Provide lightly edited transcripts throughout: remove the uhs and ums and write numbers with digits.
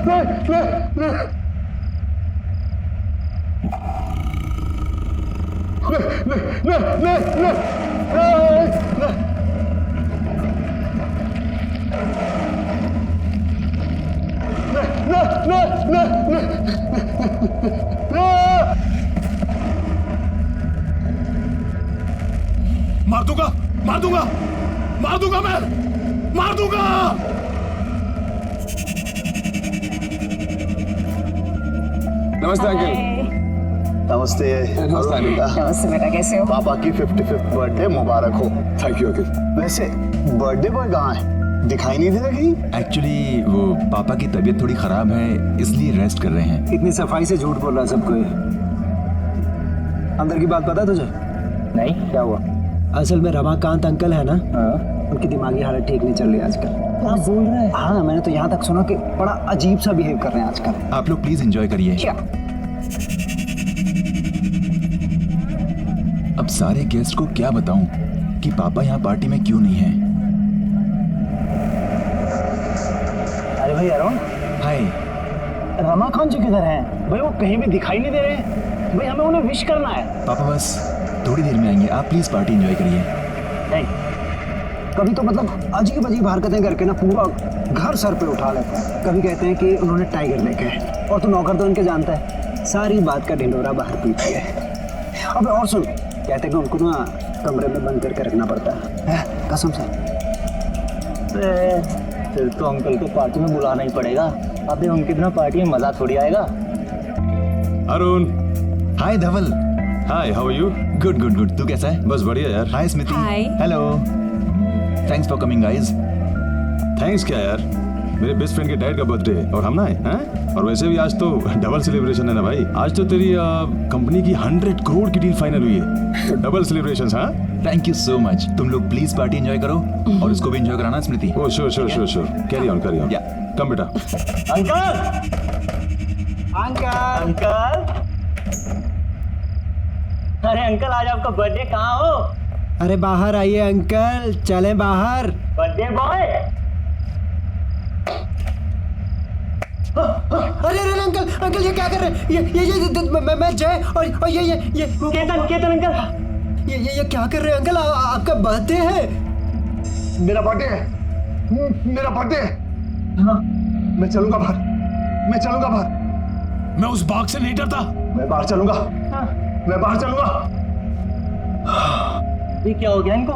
मार दूंगा, मार दूंगा, मार दूंगा, मैं मार दूंगा। नमस्ते अंकल। नमस्ते। नमस्ते अनिता। नमस्ते बेटा, कैसे हो? पापा की 55th बर्थडे मुबारक हो। Thank you uncle. वैसे बर्थडे बॉय कहाँ है? दिखाई नहीं दे रहा कहीं? एक्चुअली वो पापा की तबीयत थोड़ी खराब है, इसलिए रेस्ट कर रहे हैं। इतनी सफाई से झूठ बोल रहा है सबको ये। अंदर की बात पता है तुझे? नहीं, क्या हुआ? असल में रमाकांत अंकल है ना, उनकी दिमागी हालत ठीक नहीं चल रही आजकल। आप बोल रहे हैं? हाँ, मैंने तो यहाँ तक सुना कि बड़ा अजीब सा बिहेव कर रहे हैं आजकल। आप लोग प्लीज एंजॉय करिए। क्या? अब सारे गेस्ट को क्या बताऊं कि पापा यहाँ पार्टी में क्यों नहीं हैं। अरे भाई अरुण, हाय। रमाकांत जी किधर हैं? भाई वो कहीं भी दिखाई नहीं दे रहे हैं। भाई हमें उन्हें विश करना है। पापा बस थोड़ी देर में आएंगे, आप प्लीज पार्टी एंजॉय करिए। नहीं, कभी तो मतलब अजीब अजीब हरकतें करके ना पूरा घर सर पे उठा लेते हैं। कभी कहते हैं कि उन्होंने टाइगर देखे है, और तू नौकर तो उनके जानता है, सारी बात का ढिंडोरा बाहर पीती है। अब और सुन, कहते हैं कि उनको ना कमरे में बंद करके रखना पड़ता है, कसम से। फिर तो अंकल को पार्टी में बुलाना ही पड़ेगा। अबे उनके बिना पार्टी में मजा थोड़ी आएगा। Arun. Hi Dhaval. Hi, how are you? Good good good, तू कैसा है? बस बढ़िया यार। Hi Smiti. Hi. Hello. Thanks for coming guys. Thanks क्या यार, मेरे बेस्ट फ्रेंड के डैड का बर्थडे है और हम ना हैं। और वैसे भी आज तो डबल सेलिब्रेशन है ना भाई। आज तो तेरी कंपनी की 100 करोड़ की डील फाइनल हुई है, तो डबल सेलिब्रेशंस। हाँ, थैंक यू सो मच। तुम लोग प्लीज पार्टी एंजॉय करो और उसको भी एंजॉय कराना Smriti. Oh sure sure sure sure, carry on carry on. Yeah come बेटा। अंकल, अंकल, अंकल, अरे अंकल, आज आपका बर्थडे, कहाँ हो? अरे बाहर आइए अंकल, चलें बाहर। Birthday boy. अरे अरे अंकल, अंकल ये क्या कर रहे हैं? ये मैं जय और ये केतन, केतन अंकल, ये क्या कर रहे हैं अंकल? आपका बर्थडे है? मेरा बर्थडे है, मेरा बर्थडे है। हाँ, मैं चलूंगा बाहर, मैं चलूंगा बाहर। मैं उस बाग से नहीं डरता। मैं बाहर चलूंगा, मैं बाहर चलूंगा। ये क्या हो गया इनको?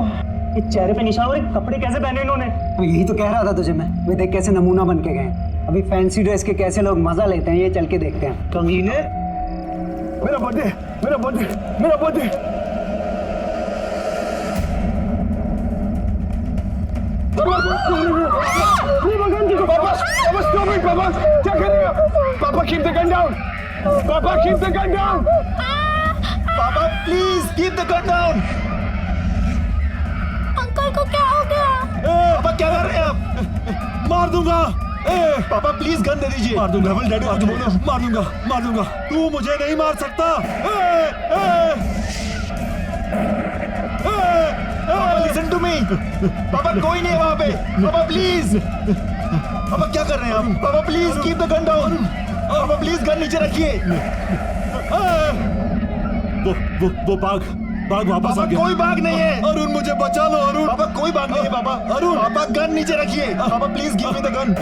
ये चेहरे पे निशान और कपड़े कैसे पहने इन्होंने? तो यही तो कह रहा था तुझे मैं। वे देख कैसे नमूना बन के गए। अभी फैंसी ड्रेस के कैसे लोग मजा लेते हैं, ये चल के देखते हैं। कमीने। मेरा बर्थडे, मेरा बर्थडे, मेरा बर्थडे। पापा, stop it, पापा, क्या कर रहे हो? पापा, keep the gun down. पापा, keep the gun down. पापा please keep the gun down. Uncle को क्या हो गया? पापा क्या कर रहे हैं आप? मार दूंगा। पापा प्लीज गन दे दीजिए। मार दूंगा, डैडी मार दूंगा, मार दूंगा, मार दूंगा। तू मुझे नहीं मार सकता। पापा लिसन टू मी। पापा कोई नहीं है वहाँ पे। पापा प्लीज। पापा क्या कर रहे हैं आप? पापा please keep the gun down. पापा प्लीज गन नीचे रखिए। वो बाग वापस आ गया। कोई बाग नहीं है। अरुण मुझे बचा लो अरुण। पापा कोई बाग नहीं है पापा। अरुण। पापा गन नीचे रखिए। पापा please give me the gun.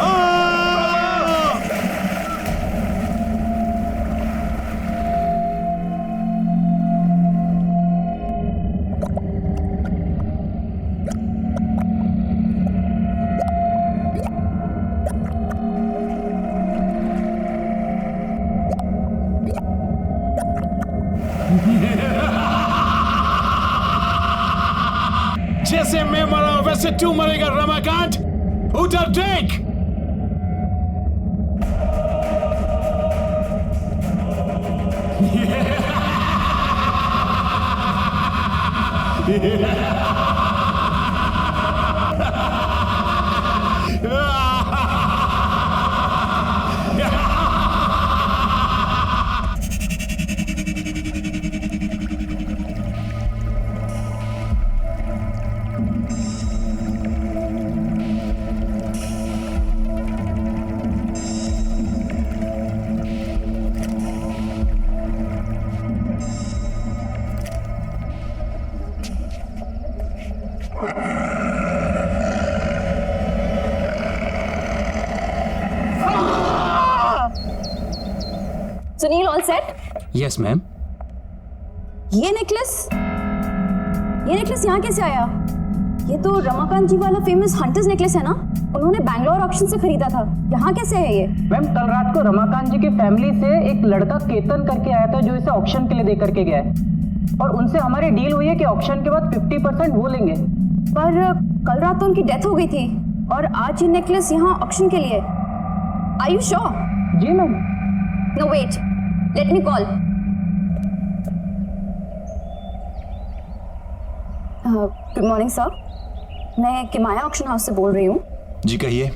जैसे मैं मरा वैसे तू मरेगा रमाकांत। उधर देख। सेट? Yes ma'am. ये नेकलेस यहाँ कैसे आया? ये तो रमाकांत जी वाला फेमस हंटर्स नेकलेस है ना? उन्होंने बैंगलोर ऑक्शन से खरीदा था। यहाँ कैसे है ये? मैम कल रात को रमाकांत जी की फैमिली से एक लड़का केतन करके आया था जो इसे ऑक्शन के लिए दे करके गया है, और उनसे हमारी डील हुई है कि ऑक्शन के बाद 50% वो लेंगे। पर कल रात तो उनकी डेथ हो गई थी और आज ये नेकलेस यहाँ ऑक्शन के लिए। Are you sure? जी ma'am. No wait, let me call. Good morning sir, मैं किमाया ऑक्शन हाउस से बोल रही हूँ। जी कहिए।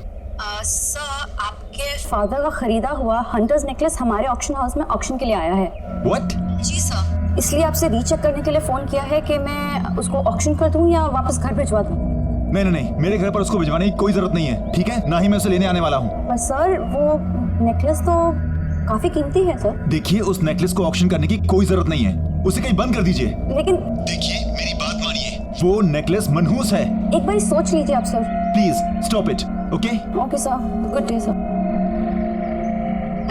सर, आपके फादर का खरीदा हुआ हंटर्स नेकलेस हमारे ऑक्शन हाउस में ऑक्शन के लिए आया है। व्हाट? जी सर, इसलिए आपसे रीचेक करने के लिए फोन किया है कि मैं उसको ऑक्शन कर दूं या वापस घर भिजवा दूं। नहीं, मेरे घर पर उसको भिजवाने की कोई जरूरत नहीं है, ठीक है? ना ही मैं उसे लेने आने वाला हूँ। पर सर, वो नेकलेस तो काफी कीमती है सर। देखिए, उस नेकलेस को ऑक्शन करने की कोई जरूरत नहीं है, उसे कहीं बंद कर दीजिए। लेकिन देखिए, मेरी बात मानिए, वो नेकलेस मनहूस है। एक बार सोच लीजिए आप sir. Please stop it. Okay okay sir, good day sir.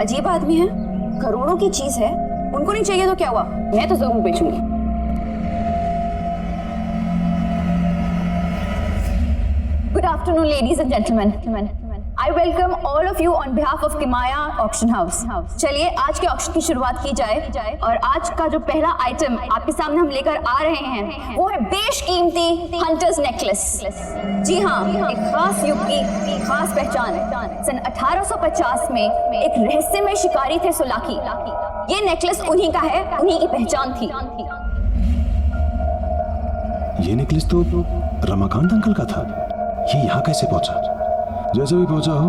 अजीब आदमी है, करोड़ों की चीज है, उनको नहीं चाहिए तो क्या हुआ, मैं तो जरूर बेचूंगी। Good afternoon, ladies and gentlemen. I welcome all of you on behalf of Kimaya Auction House. चलिए आज के ऑक्शन की शुरुआत की जाए और आज का जो पहला आइटम आपके सामने हम लेकर आ रहे हैं वो है बेशकीमती हंटर्स नेकलेस। जी हाँ, एक खास युग की खास पहचान। सन 1850 में एक रहस्यमय शिकारी थे सुलाकी। ये नेकलेस उन्हीं का है, उन्हीं की पहचान थी। ये नेकलेस तो रमाकांत अंकल का था। ये यहाँ कैसे पहुंचा? जैसे भी पहुंचा हो,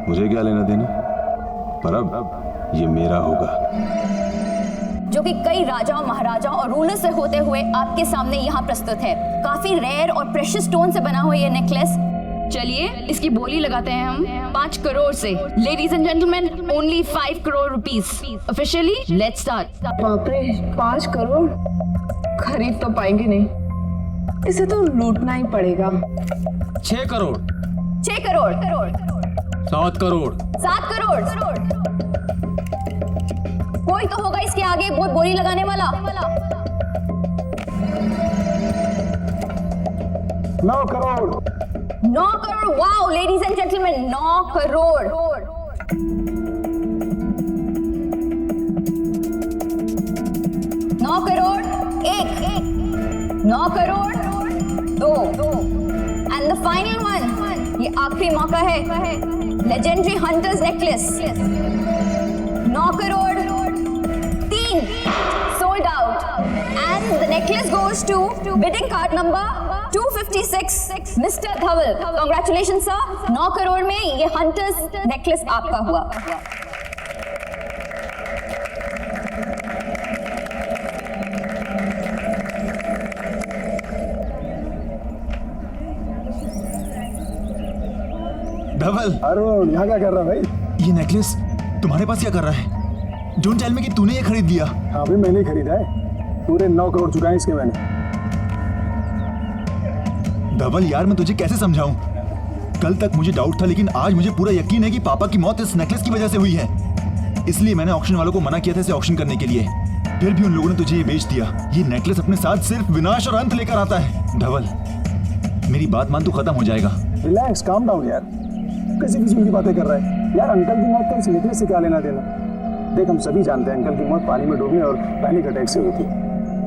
मुझे क्या लेना देना, पर अब ये मेरा होगा। जो कि कई राजाओं, महाराजाओं और रूलर से होते हुए आपके सामने यहाँ प्रस्तुत है। काफी रेयर और प्रेशियस स्टोन से बना हुआ ये नेकलेस। चलिए इसकी बोली लगाते हैं हम 5 करोड़ से। Ladies and gentleman, only 5 crore rupees. Officially let's start. बाप रे, 5 करोड़ खरीद तो पाएंगे नहीं, इसे तो लूटना ही पड़ेगा। 6 करोड़। 6 करोड़। 7 करोड़। 7 करोड़। कोई तो होगा इसके आगे बहुत बोली लगाने वाला। 9 crore. 9 crore. Wow ladies and gentleman, 9 crore. 9 crore 1, 9 crore 2, and the final one, ये आखिरी मौका है। Legendary hunters necklace 9 crore 3, sold out, and the necklace goes to bidding card number 256, mister Dhawal. Congratulation sir, 9 crore में ये हंटर्स नेकलेस आपका हुआ। धवल, अरे यहाँ क्या कर रहा है भाई? ये नेकलेस तुम्हारे पास क्या कर रहा है? डोंट टेल मी कि तूने ये खरीद लिया। हाँ भाई, मैंने खरीदा है। पूरे 9 करोड़ चुकाए इसके मैंने। धवल यार, मैं तुझे कैसे समझाऊं? कल तक मुझे डाउट था, लेकिन आज मुझे पूरा यकीन है कि पापा की मौत इस नेकलेस की वजह से हुई है। इसलिए मैंने ऑक्शन वालों को मना किया था इसे ऑक्शन करने के लिए, फिर भी उन लोगों ने तुझे ये बेच दिया। ये नेकलेस अपने साथ सिर्फ विनाश और अंत लेकर आता है। धवल, मेरी बात मान, तू खत्म हो जाएगा। रिलैक्स, काम डाउन यार। कैसी किस्म की बातें कर रहा है यार? अंकल की मौत का इस नेकलेस से क्या लेना देना? देख, हम सभी जानते हैं अंकल की मौत पानी में डूबने और पैनिक अटैक से हुई थी।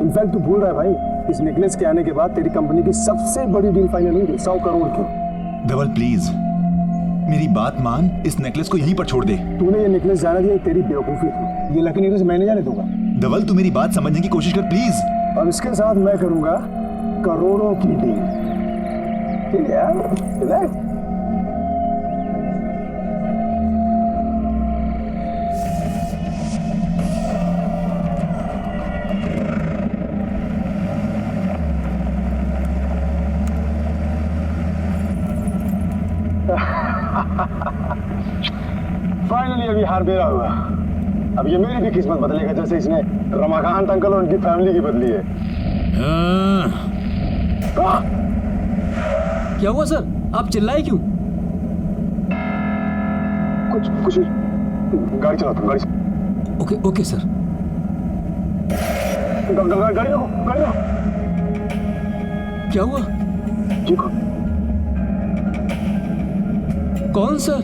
इनफैक्ट तू भूल रहा है भाई, इस नेकलेस के आने के बाद तेरी कंपनी की सबसे बड़ी डील फाइनल हुई थी 100 करोड़ की। धवल प्लीज मेरी बात मान, इस नेकलेस को यहीं पर छोड़ दे। तूने ये नेकलेस जाना दिया, तेरी बेवकूफी थी। ये लकी नेकलेस मैं नहीं जाने दूंगा। धवल, तू मेरी बात समझने की कोशिश कर प्लीज। और इसके साथ मैं करूंगा करोड़ों की डील। ठीक है यार, रिलैक्स। फाइनली अभी हार मेरा हुआ। अब ये मेरी भी किस्मत बदलेगा, जैसे इसने रमाकांत अंकल और उनकी फैमिली की बदली है। क्या हुआ सर, आप चिल्लाए क्यों? कुछ गाड़ी चलाता हूँ, गाड़ी। Okay okay sir. गाड़ी रोको, गाड़ी रोको। क्या हुआ? देखो, कौन सर?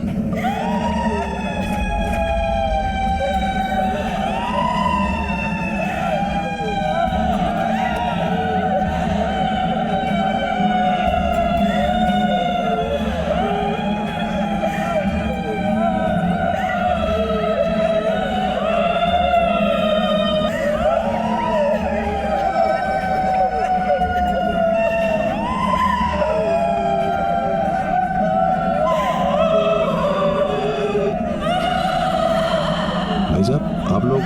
भाई साहब आप लोग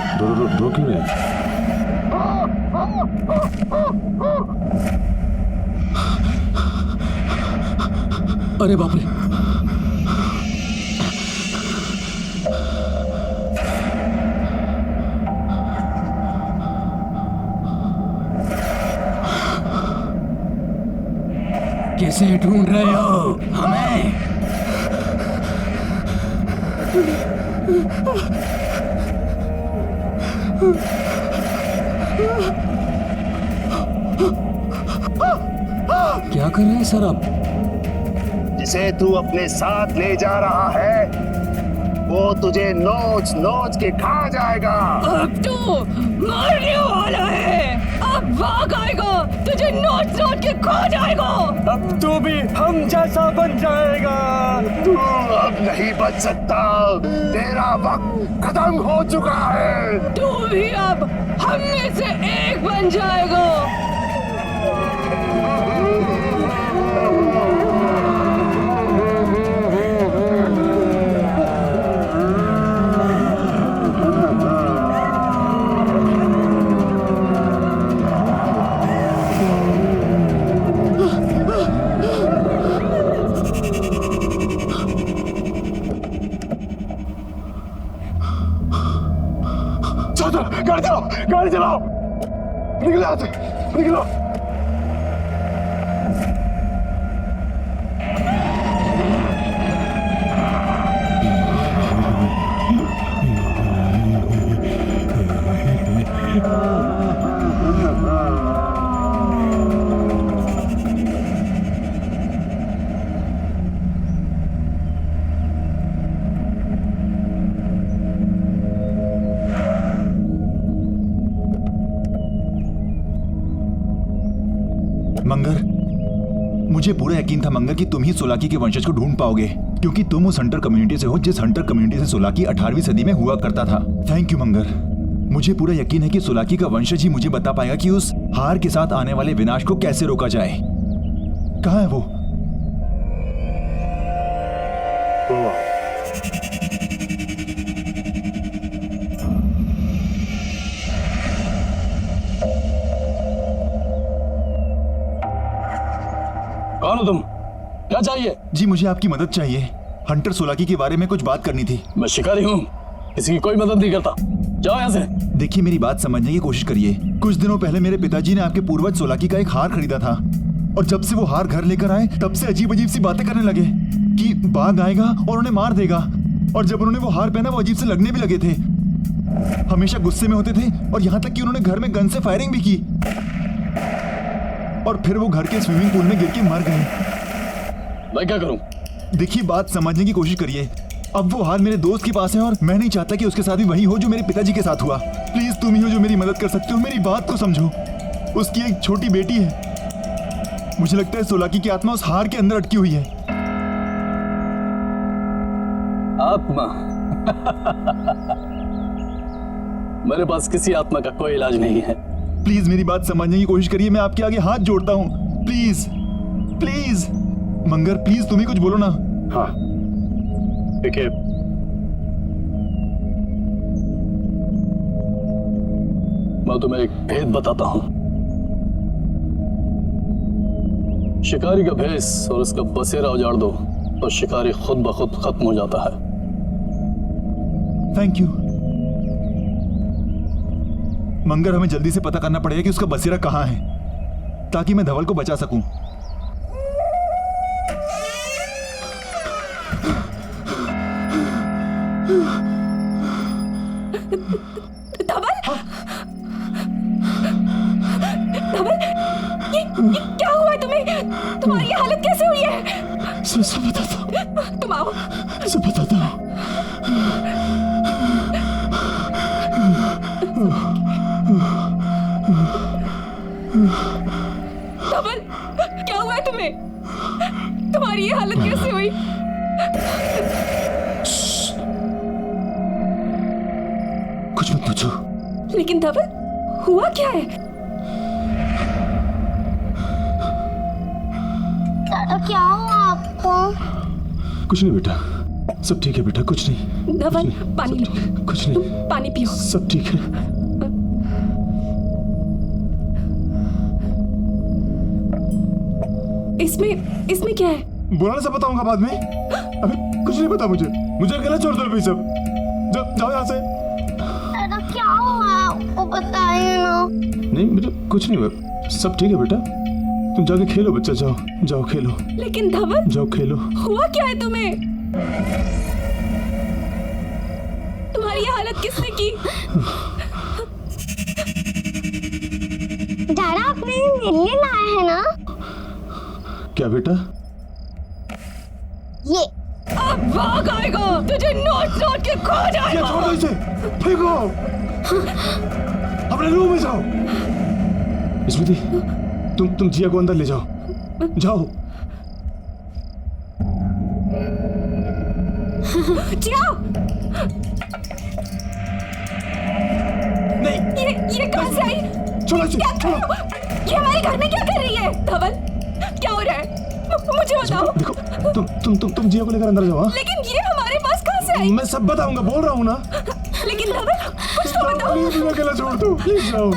रो क्यों रहे हैं? अरे बाप रे! कैसे ढूंढ रहे हो हमें? क्या कर रहे हैं सर आप? जिसे तू अपने साथ ले जा रहा है वो तुझे नोच नोच के खा जाएगा। अब तू मरने वाला है। अब भाग आएगा, तुझे नोच नोच के खा जाएगा। अब तू भी हम जैसा बन जाएगा। तू अब नहीं बच सकता, तेरा वक्त खत्म हो चुका है। तू भी अब हम में से एक बन जाएगा। गाड़ी चलाओ, निकलो यहाँ से, निकलो। मंगर, मुझे पूरा यकीन था मंगर कि तुम ही सोलाकी के वंशज को ढूंढ पाओगे, क्योंकि तुम उस हंटर कम्युनिटी से हो जिस हंटर कम्युनिटी से सोलाकी 18वीं सदी में हुआ करता था। थैंक यू मंगर। मुझे पूरा यकीन है कि सोलाकी का वंशज ही मुझे बता पाएगा कि उस हार के साथ आने वाले विनाश को कैसे रोका जाए। कहाँ है वो? कौन हो तुम? क्या चाहिए? जी मुझे आपकी मदद चाहिए। हंटर सोलाकी के बारे में कुछ बात करनी थी। मैं शिकारी हूँ, किसी की कोई मदद नहीं करता। जाओ यहाँ से। देखिए मेरी बात समझने की कोशिश करिए। कुछ दिनों पहले मेरे पिताजी ने आपके पूर्वज सोलाकी का एक हार खरीदा था, और जब से वो हार घर लेकर आए तब से अजीब अजीब सी बातें करने लगे कि बाघ आएगा और उन्हें मार देगा। और जब उन्होंने वो हार पहना वो अजीब से लगने भी लगे थे, हमेशा गुस्से में होते थे, और यहाँ तक कि उन्होंने घर में गन से फायरिंग भी की, और फिर वो घर के स्विमिंग पूल में गिर के मर गए। मैं क्या करूं? देखिए बात समझने की कोशिश करिए। अब वो हार मेरे दोस्त के पास है और मैं नहीं चाहता कि उसके साथ भी वही हो जो मेरे पिताजी के साथ हुआ। प्लीज तुम ही हो जो मेरी मदद कर सकते हो। मेरी बात को समझो। उसकी एक छोटी बेटी है। मुझे लगता है सोलाकी की आत्मा उस हार के अंदर अटकी हुई है। आत्मा? मेरे पास किसी आत्मा का कोई इलाज नहीं है। प्लीज मेरी बात समझने की कोशिश करिए। मैं आपके आगे हाथ जोड़ता हूँ। प्लीज प्लीज मंगर, प्लीज तुम ही कुछ बोलो ना। हाँ देखिए, मैं तुम्हें एक भेद बताता हूं। शिकारी का भेस और उसका बसेरा उजाड़ दो तो शिकारी खुद ब खुद खत्म हो जाता है। थैंक यू मंगर, हमें जल्दी से पता करना पड़ेगा कि उसका बसेरा कहाँ है, ताकि मैं धवल को बचा सकूं। धवल, धवल, ये क्या हुआ है तुम्हें? तुम्हारी ये हालत कैसे हुई है? सब बताता हूँ, तुम आओ। सब बताता हूँ। धवल, क्या हुआ है तुम्हें? तुम्हारी ये हालत कैसे हुई? कुछ मत पूछो। लेकिन धवल, हुआ क्या है? दादा क्या हुआ आपको? कुछ नहीं बेटा, सब ठीक है बेटा, कुछ नहीं। धवल, कुछ नहीं, पानी सब लो। ठीक है, कुछ नहीं, पानी पियो। सब ठीक है। इसमें क्या है? बुलाने से बताऊंगा बाद में, अभी कुछ नहीं पता मुझे। मुझे अकेला छोड़ दो अभी सब। जाओ यहाँ से। दादा क्या हुआ आपको बताइए ना। नहीं बेटा, कुछ नहीं हुआ, सब ठीक है बेटा। तुम जाके खेलो बच्चा, जाओ जाओ खेलो। लेकिन धवल, जाओ खेलो। हुआ क्या है तुम्हें? तुम्हारी ये हालत किसने की? दादा आपने नीले लाए हैं ना? क्या बेटा? ये अब भाग आएगा, तुझे नोट नोट के खो क्या जाएगा। छोड़ दो इसे, फेंको। अपने रूम में जाओ। स्मृति, तुम जिया को अंदर ले जाओ, जाओ। जिया, नहीं, ये कहाँ से आई? छोड़ो इसे, क्या कर छोड़ो। रहे हो? ये हमारे घर में क्या कर रही है? धवल, क्या हो रहा है? मुझे बताओ। देखो, तुम जिया को लेकर अंदर जाओ। हाँ? लेकिन ये हमारे पास कहाँ से आई? मैं सब बताऊंगा, बोल रहा हूँ ना। लेकिन धवल, कुछ तो बताओ। प्लीज मुझे अकेला छोड़ दो, प्लीज जाओ।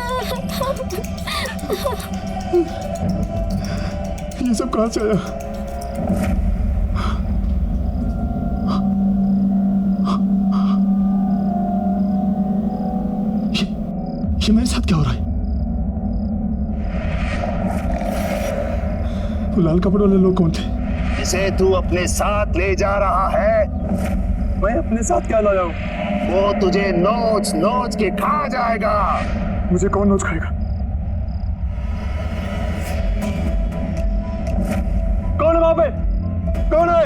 ये सब कहाँ से आया? ये मेरे साथ क्या हो रहा है? वो लाल कपड़े वाले लोग कौन थे? इसे तू अपने साथ ले जा रहा है? मैं अपने साथ क्या ला जाऊं? वो तुझे नोच नोच के खा जाएगा। मुझे कौन नोच खाएगा? कौन है वहां पे? कौन है?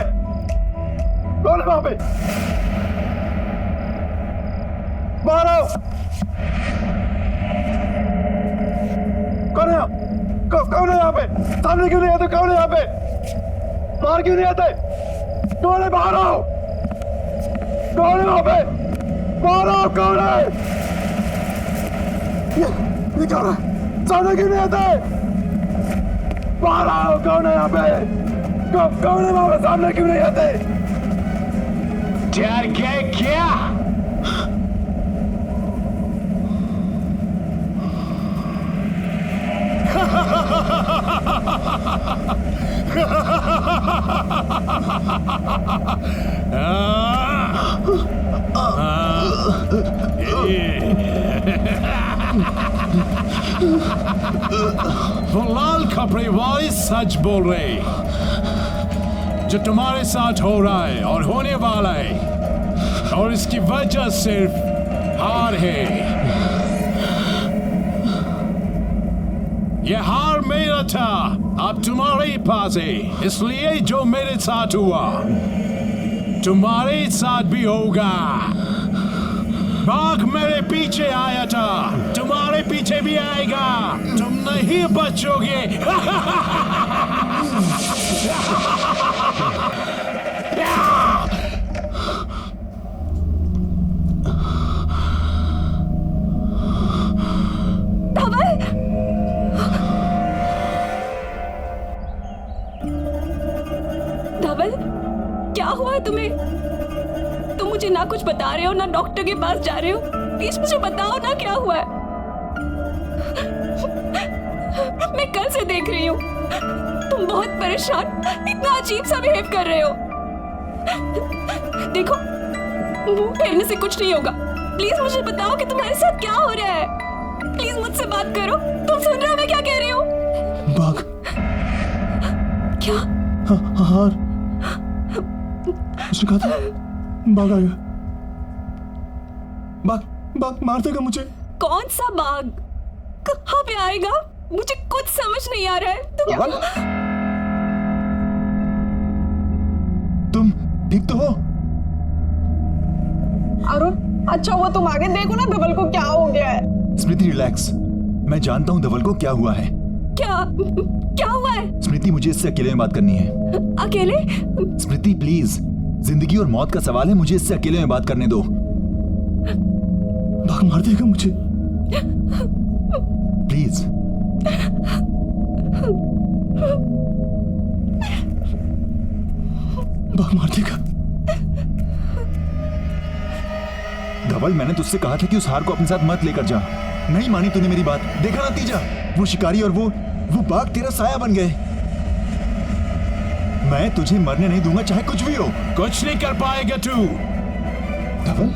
कौन है वहां पे? बाहर आओ। कौन है? कौन है यहाँ पे? सामने क्यों नहीं आते? कौन है यहाँ पे? बाहर क्यों नहीं आते? कौन है? बाहर आओ। कौन है वहां पे? बाहर आओ। कौन है? ये क्या हो रहा है? सामने क्यों नहीं आते? बाहर आओ। कौन है यहाँ पे? कौन है वहां पे? सामने क्यों नहीं आते? डर गए क्या? वो लाल कपड़े वाले सच बोल रहे। जो तुम्हारे साथ हो रहा है और होने वाला है, और इसकी वजह सिर्फ हार है। ये हार मेरा था, अब तुम्हारे पास है। इसलिए जो मेरे साथ हुआ तुम्हारे साथ भी होगा। बाघ मेरे पीछे आया था, तुम्हारे पीछे भी आएगा। तुम नहीं बचोगे। धवल, क्या हुआ है तुम्हें? तुम मुझे ना कुछ बता रहे हो, ना डॉक्टर के पास जा रहे हो। प्लीज मुझे बताओ ना, क्या हुआ है? मैं कल से देख रही हूँ, तुम बहुत परेशान, इतना अजीब सा बिहेव कर रहे हो। देखो, मुंह फेरने से कुछ नहीं होगा। प्लीज मुझे बताओ कि तुम्हारे साथ क्या हो रहा है। प्लीज मुझसे बात करो। तुम सुन रहे हो मैं क्या कह रही हूँ? बाघ। क्या? हार। उसने कहा था बाघ आएगा। बाघ बाघ मार देगा मुझे। कौन सा बाघ? कहाँ पे आएगा? मुझे कुछ समझ नहीं आ रहा है। तुम ठीक तो हो? अरुण, अच्छा हुआ तुम आगे देखो ना धवल को क्या हो गया है। स्मृति रिलैक्स, मैं जानता हूँ धवल को क्या हुआ है। क्या हुआ है? स्मृति मुझे इससे अकेले में बात करनी है। अकेले? स्मृति प्लीज, जिंदगी और मौत का सवाल है, मुझे इससे अकेले में बात करने दो। बाघ मार देगा मुझे प्लीज। बाघ मार देगा। धवल, मैंने तुझसे कहा था कि उस हार को अपने साथ मत लेकर जा। नहीं मानी तूने मेरी बात। देखा नतीजा, वो शिकारी और वो बाघ तेरा साया बन गए। मैं तुझे मरने नहीं दूंगा, चाहे कुछ भी हो। कुछ नहीं कर पाएगा तू। धवल,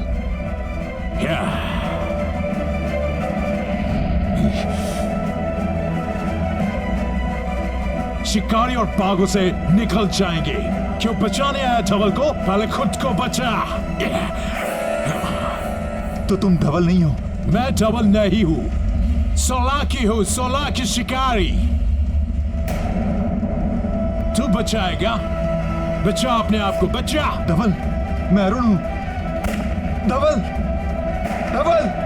शिकारी और बाघों से निकल जाएंगे। क्यों बचाने आया धवल को? पहले खुद को बचा। तो तुम धवल नहीं हो? मैं धवल नहीं हूं, सोलाकी हूं, सोलाकी शिकारी। तू बचाएगा? बचा अपने आप को, बचा। धवल, मैं अरुण हूं। धवल, धवल।